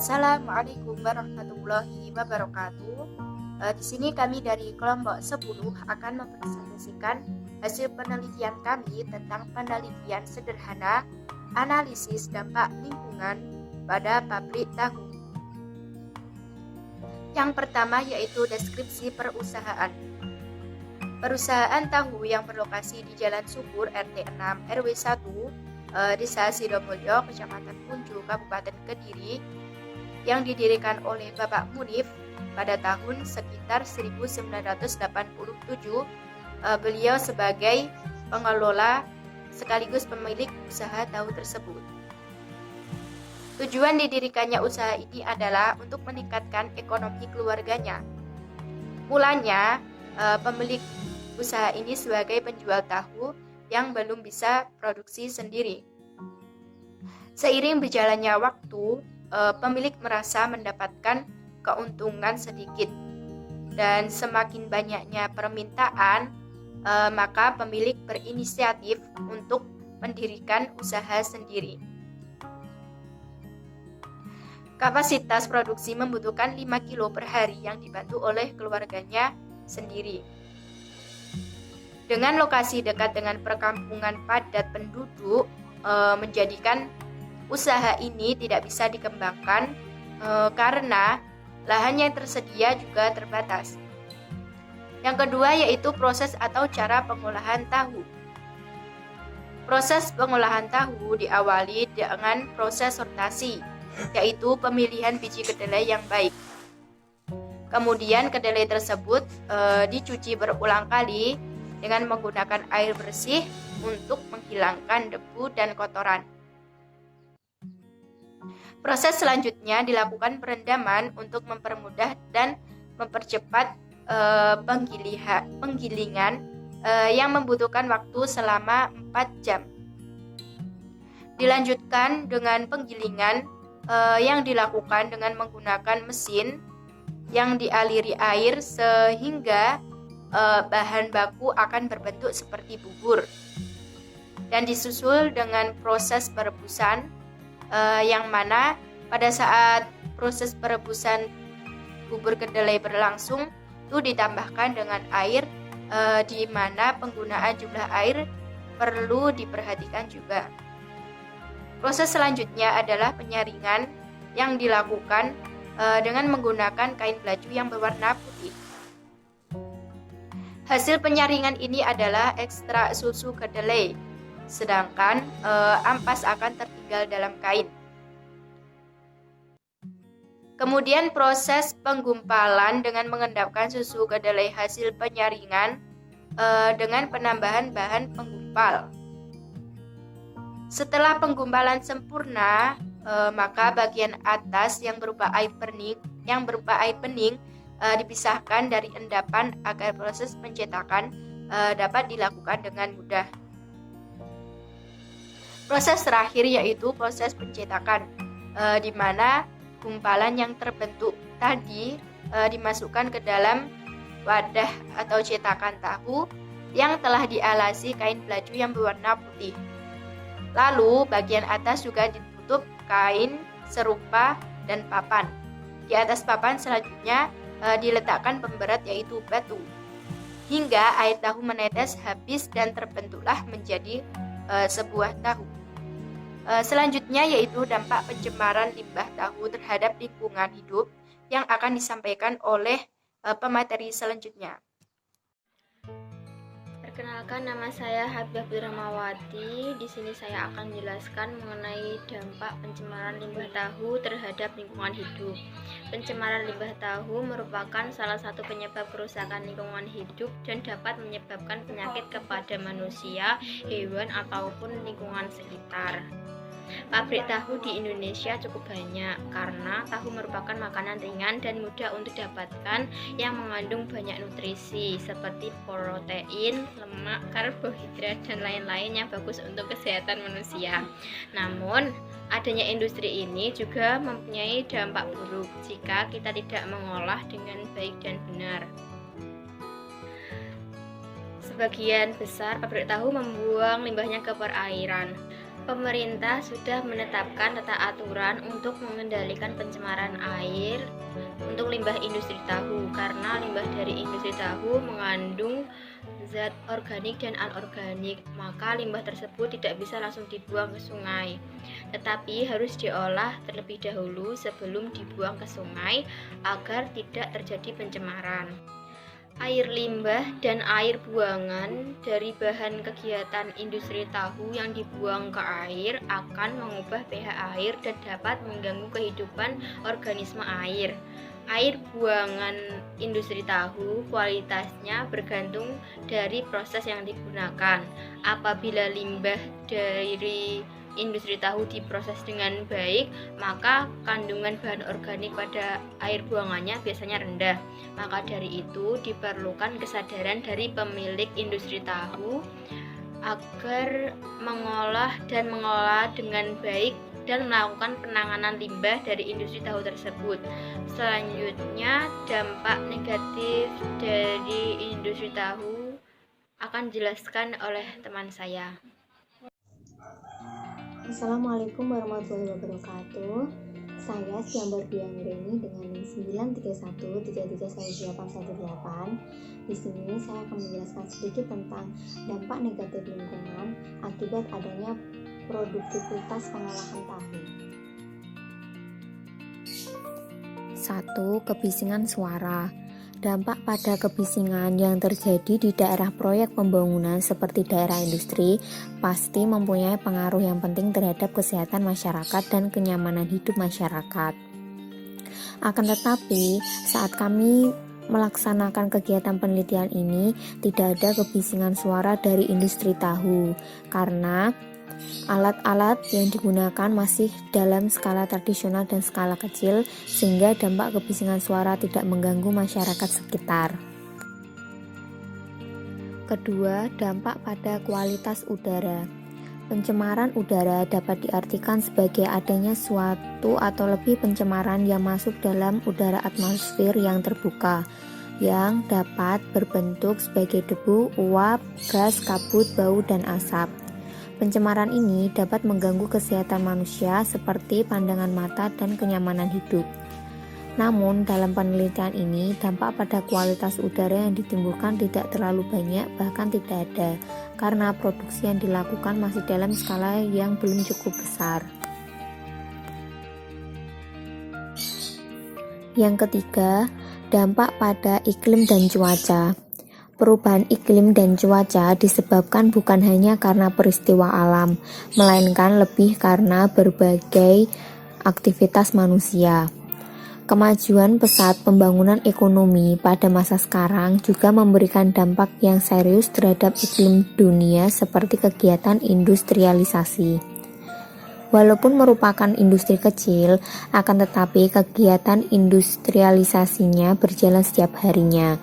Assalamualaikum warahmatullahi wabarakatuh. Di sini kami dari kelompok 10 akan mempresentasikan hasil penelitian kami tentang penelitian sederhana analisis dampak lingkungan pada pabrik tahu. Yang pertama yaitu deskripsi perusahaan. Perusahaan tahu yang berlokasi di Jalan Subur RT 6 RW 1 Desa Sidomulyo, Kecamatan Punju, Kabupaten Kediri, yang didirikan oleh Bapak Munif pada tahun sekitar 1987. Beliau sebagai pengelola sekaligus pemilik usaha tahu tersebut. Tujuan didirikannya usaha ini adalah untuk meningkatkan ekonomi keluarganya. Mulanya, pemilik usaha ini sebagai penjual tahu yang belum bisa produksi sendiri. Seiring berjalannya waktu, pemilik merasa mendapatkan keuntungan sedikit dan semakin banyaknya permintaan, maka pemilik berinisiatif untuk mendirikan usaha sendiri. Kapasitas produksi membutuhkan 5 kilo per hari yang dibantu oleh keluarganya sendiri. Dengan lokasi dekat dengan perkampungan padat penduduk, menjadikan usaha ini tidak bisa dikembangkan karena lahan yang tersedia juga terbatas. Yang kedua yaitu proses atau cara pengolahan tahu. Proses pengolahan tahu diawali dengan proses sortasi, yaitu pemilihan biji kedelai yang baik. Kemudian kedelai tersebut dicuci berulang kali dengan menggunakan air bersih untuk menghilangkan debu dan kotoran. Proses selanjutnya dilakukan perendaman untuk mempermudah dan mempercepat penggilingan yang membutuhkan waktu selama 4 jam. Dilanjutkan dengan penggilingan yang dilakukan dengan menggunakan mesin yang dialiri air sehingga bahan baku akan berbentuk seperti bubur, dan disusul dengan proses perebusan yang mana pada saat proses perebusan bubur kedelai berlangsung itu ditambahkan dengan air, di mana penggunaan jumlah air perlu diperhatikan juga. Proses selanjutnya adalah penyaringan yang dilakukan dengan menggunakan kain baju yang berwarna putih. Hasil penyaringan ini adalah ekstrak susu kedelai, sedangkan ampas akan tertinggal dalam kain. Kemudian proses penggumpalan dengan mengendapkan susu kedelai hasil penyaringan dengan penambahan bahan penggumpal. Setelah penggumpalan sempurna, maka bagian atas yang berupa air bening dipisahkan dari endapan agar proses pencetakan dapat dilakukan dengan mudah. Proses terakhir yaitu proses pencetakan, di mana gumpalan yang terbentuk tadi dimasukkan ke dalam wadah atau cetakan tahu yang telah dialasi kain belaju yang berwarna putih. Lalu bagian atas juga ditutup kain serupa dan papan. Di atas papan selanjutnya diletakkan pemberat yaitu batu, hingga air tahu menetes habis dan terbentuklah menjadi sebuah tahu. Selanjutnya yaitu dampak pencemaran limbah tahu terhadap lingkungan hidup yang akan disampaikan oleh pemateri selanjutnya. Perkenalkan, nama saya Habibah Rahmawati. Di sini saya akan menjelaskan mengenai dampak pencemaran limbah tahu terhadap lingkungan hidup. Pencemaran limbah tahu merupakan salah satu penyebab kerusakan lingkungan hidup dan dapat menyebabkan penyakit kepada manusia, hewan, ataupun lingkungan sekitar. Pabrik tahu di Indonesia cukup banyak karena tahu merupakan makanan ringan dan mudah untuk didapatkan yang mengandung banyak nutrisi seperti protein, lemak, karbohidrat, dan lain-lain yang bagus untuk kesehatan manusia. Namun, adanya industri ini juga mempunyai dampak buruk jika kita tidak mengolah dengan baik dan benar. Sebagian besar pabrik tahu membuang limbahnya ke perairan. Pemerintah sudah menetapkan tata aturan untuk mengendalikan pencemaran air untuk limbah industri tahu, karena limbah dari industri tahu mengandung zat organik dan anorganik, maka limbah tersebut tidak bisa langsung dibuang ke sungai, tetapi harus diolah terlebih dahulu sebelum dibuang ke sungai agar tidak terjadi pencemaran. Air limbah dan air buangan dari bahan kegiatan industri tahu yang dibuang ke air akan mengubah pH air dan dapat mengganggu kehidupan organisme air. Air buangan industri tahu kualitasnya bergantung dari proses yang digunakan. Apabila limbah dari industri tahu diproses dengan baik, maka kandungan bahan organik pada air buangannya biasanya rendah. Maka dari itu diperlukan kesadaran dari pemilik industri tahu agar mengolah dan mengelola dengan baik dan melakukan penanganan limbah dari industri tahu tersebut. Selanjutnya, dampak negatif dari industri tahu akan dijelaskan oleh teman saya. Assalamualaikum warahmatullahi wabarakatuh. Saya Siambar Biangreni dengan NIM 931331818. Di sini saya akan menjelaskan sedikit tentang dampak negatif lingkungan akibat adanya produktivitas pengolahan tahu. 1. Kebisingan suara. Dampak pada kebisingan yang terjadi di daerah proyek pembangunan seperti daerah industri pasti mempunyai pengaruh yang penting terhadap kesehatan masyarakat dan kenyamanan hidup masyarakat. Akan tetapi, saat kami melaksanakan kegiatan penelitian ini, tidak ada kebisingan suara dari industri tahu karena alat-alat yang digunakan masih dalam skala tradisional dan skala kecil, sehingga dampak kebisingan suara tidak mengganggu masyarakat sekitar. Kedua, dampak pada kualitas udara. Pencemaran udara dapat diartikan sebagai adanya suatu atau lebih pencemaran yang masuk dalam udara atmosfer yang terbuka, yang dapat berbentuk sebagai debu, uap, gas, kabut, bau, dan asap. Pencemaran ini dapat mengganggu kesehatan manusia seperti pandangan mata dan kenyamanan hidup. Namun, dalam penelitian ini, dampak pada kualitas udara yang ditimbulkan tidak terlalu banyak, bahkan tidak ada, karena produksi yang dilakukan masih dalam skala yang belum cukup besar. Yang ketiga, dampak pada iklim dan cuaca. Perubahan iklim dan cuaca disebabkan bukan hanya karena peristiwa alam, melainkan lebih karena berbagai aktivitas manusia. Kemajuan pesat pembangunan ekonomi pada masa sekarang juga memberikan dampak yang serius terhadap iklim dunia seperti kegiatan industrialisasi. Walaupun merupakan industri kecil, akan tetapi kegiatan industrialisasinya berjalan setiap harinya.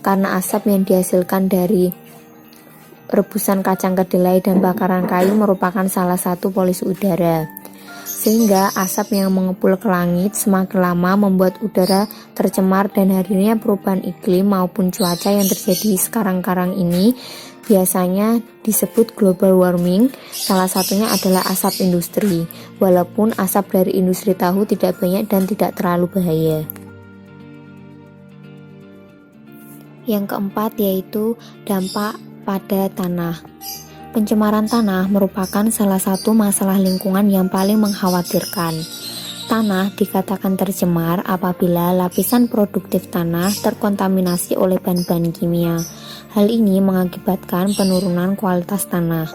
Karena asap yang dihasilkan dari rebusan kacang kedelai dan bakaran kayu merupakan salah satu polusi udara. Sehingga asap yang mengepul ke langit semakin lama membuat udara tercemar, dan hadirnya perubahan iklim maupun cuaca yang terjadi sekarang-karang ini biasanya disebut global warming. Salah satunya adalah asap industri. Walaupun asap dari industri tahu tidak banyak dan tidak terlalu bahaya. Yang keempat yaitu dampak pada tanah. Pencemaran tanah merupakan salah satu masalah lingkungan yang paling mengkhawatirkan. Tanah dikatakan tercemar apabila lapisan produktif tanah terkontaminasi oleh bahan-bahan kimia. Hal ini mengakibatkan penurunan kualitas tanah.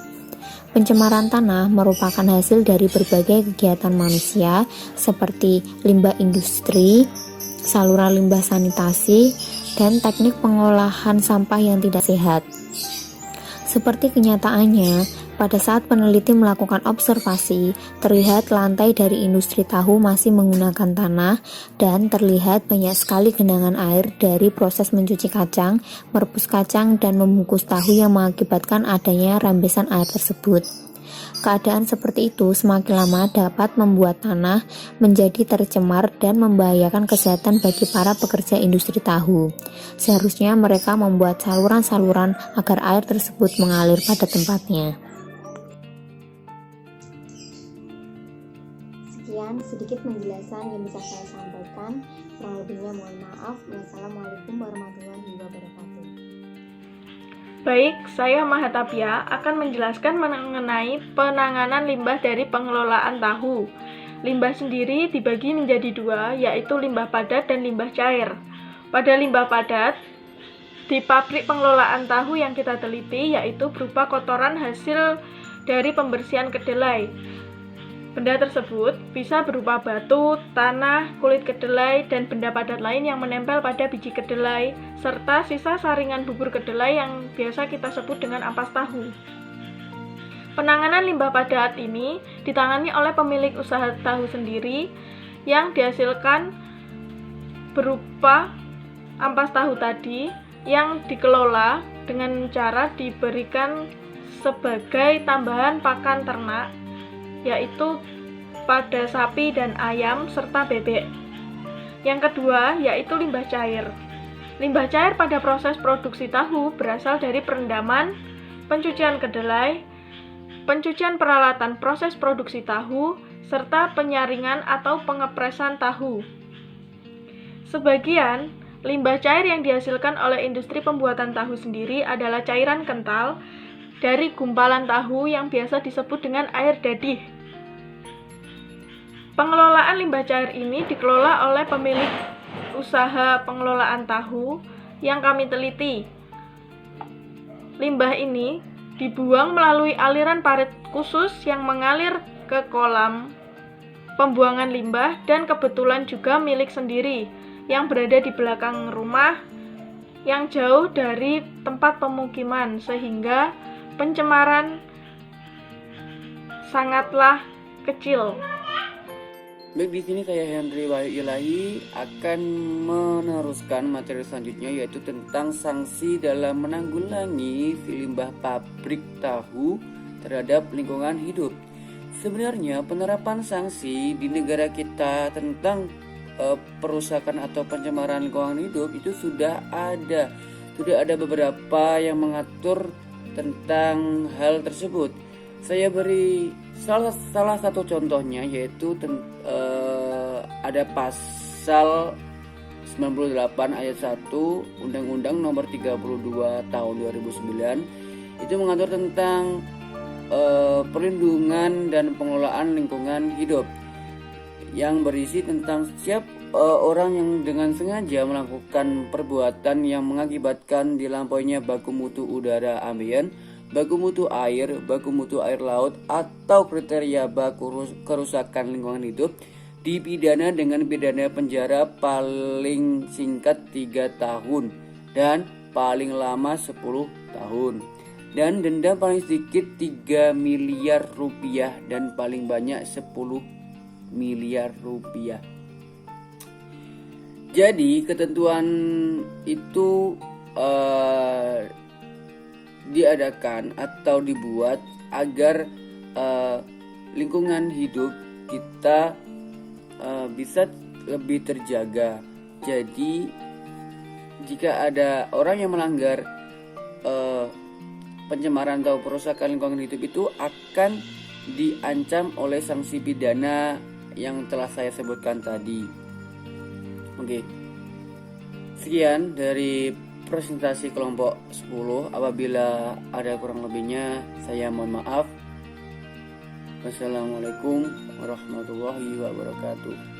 Pencemaran tanah merupakan hasil dari berbagai kegiatan manusia seperti limbah industri, saluran limbah sanitasi, dan teknik pengolahan sampah yang tidak sehat. Seperti kenyataannya, pada saat peneliti melakukan observasi, terlihat lantai dari industri tahu masih menggunakan tanah dan terlihat banyak sekali genangan air dari proses mencuci kacang, merebus kacang, dan membungkus tahu yang mengakibatkan adanya rembesan air tersebut. Keadaan seperti itu semakin lama dapat membuat tanah menjadi tercemar dan membahayakan kesehatan bagi para pekerja industri tahu. Seharusnya mereka membuat saluran-saluran agar air tersebut mengalir pada tempatnya. sedikit penjelasan yang bisa saya sampaikan. Kurang lebihnya mohon maaf. Wassalamualaikum warahmatullahi wabarakatuh. Baik, saya Mahatapia akan menjelaskan mengenai penanganan limbah dari pengelolaan tahu. Limbah sendiri dibagi menjadi dua, yaitu limbah padat dan limbah cair. Pada limbah padat, di pabrik pengelolaan tahu yang kita teliti, yaitu berupa kotoran hasil dari pembersihan kedelai. Benda tersebut bisa berupa batu, tanah, kulit kedelai, dan benda padat lain yang menempel pada biji kedelai, serta sisa saringan bubur kedelai yang biasa kita sebut dengan ampas tahu. Penanganan limbah padat ini ditangani oleh pemilik usaha tahu sendiri yang dihasilkan berupa ampas tahu tadi yang dikelola dengan cara diberikan sebagai tambahan pakan ternak, yaitu pada sapi dan ayam serta bebek. Yang kedua yaitu limbah cair. Limbah cair pada proses produksi tahu berasal dari perendaman, pencucian kedelai, pencucian peralatan proses produksi tahu, serta penyaringan atau pengepresan tahu. Sebagian limbah cair yang dihasilkan oleh industri pembuatan tahu sendiri adalah cairan kental dari gumpalan tahu yang biasa disebut dengan air dadih. Pengelolaan limbah cair ini dikelola oleh pemilik usaha pengelolaan tahu yang kami teliti. Limbah ini dibuang melalui aliran parit khusus yang mengalir ke kolam pembuangan limbah dan kebetulan juga milik sendiri yang berada di belakang rumah yang jauh dari tempat pemukiman sehingga pencemaran sangatlah kecil. Baik, di sini saya Henry Wahyu Ilahi akan meneruskan materi selanjutnya, yaitu tentang sanksi dalam menanggulangi limbah pabrik tahu terhadap lingkungan hidup. Sebenarnya penerapan sanksi di negara kita tentang perusakan atau pencemaran lingkungan hidup itu sudah ada beberapa yang mengatur tentang hal tersebut. Saya beri salah satu contohnya, yaitu ada pasal 98 ayat 1 Undang-Undang Nomor 32 Tahun 2009 itu mengatur tentang perlindungan dan pengelolaan lingkungan hidup, yang berisi tentang setiap orang yang dengan sengaja melakukan perbuatan yang mengakibatkan dilampauinya baku mutu udara ambien, baku mutu air laut, atau kriteria baku kerusakan lingkungan hidup, dipidana dengan pidana penjara paling singkat 3 tahun dan paling lama 10 tahun, dan denda paling sedikit 3 miliar rupiah dan paling banyak 10 miliar rupiah. Jadi ketentuan itu diadakan atau dibuat agar lingkungan hidup kita bisa lebih terjaga. Jadi jika ada orang yang melanggar pencemaran atau perusakan lingkungan hidup, itu akan diancam oleh sanksi pidana yang telah saya sebutkan tadi. Oke. Sekian dari presentasi kelompok 10. Apabila ada kurang lebihnya, saya mohon maaf. Wassalamualaikum warahmatullahi wabarakatuh.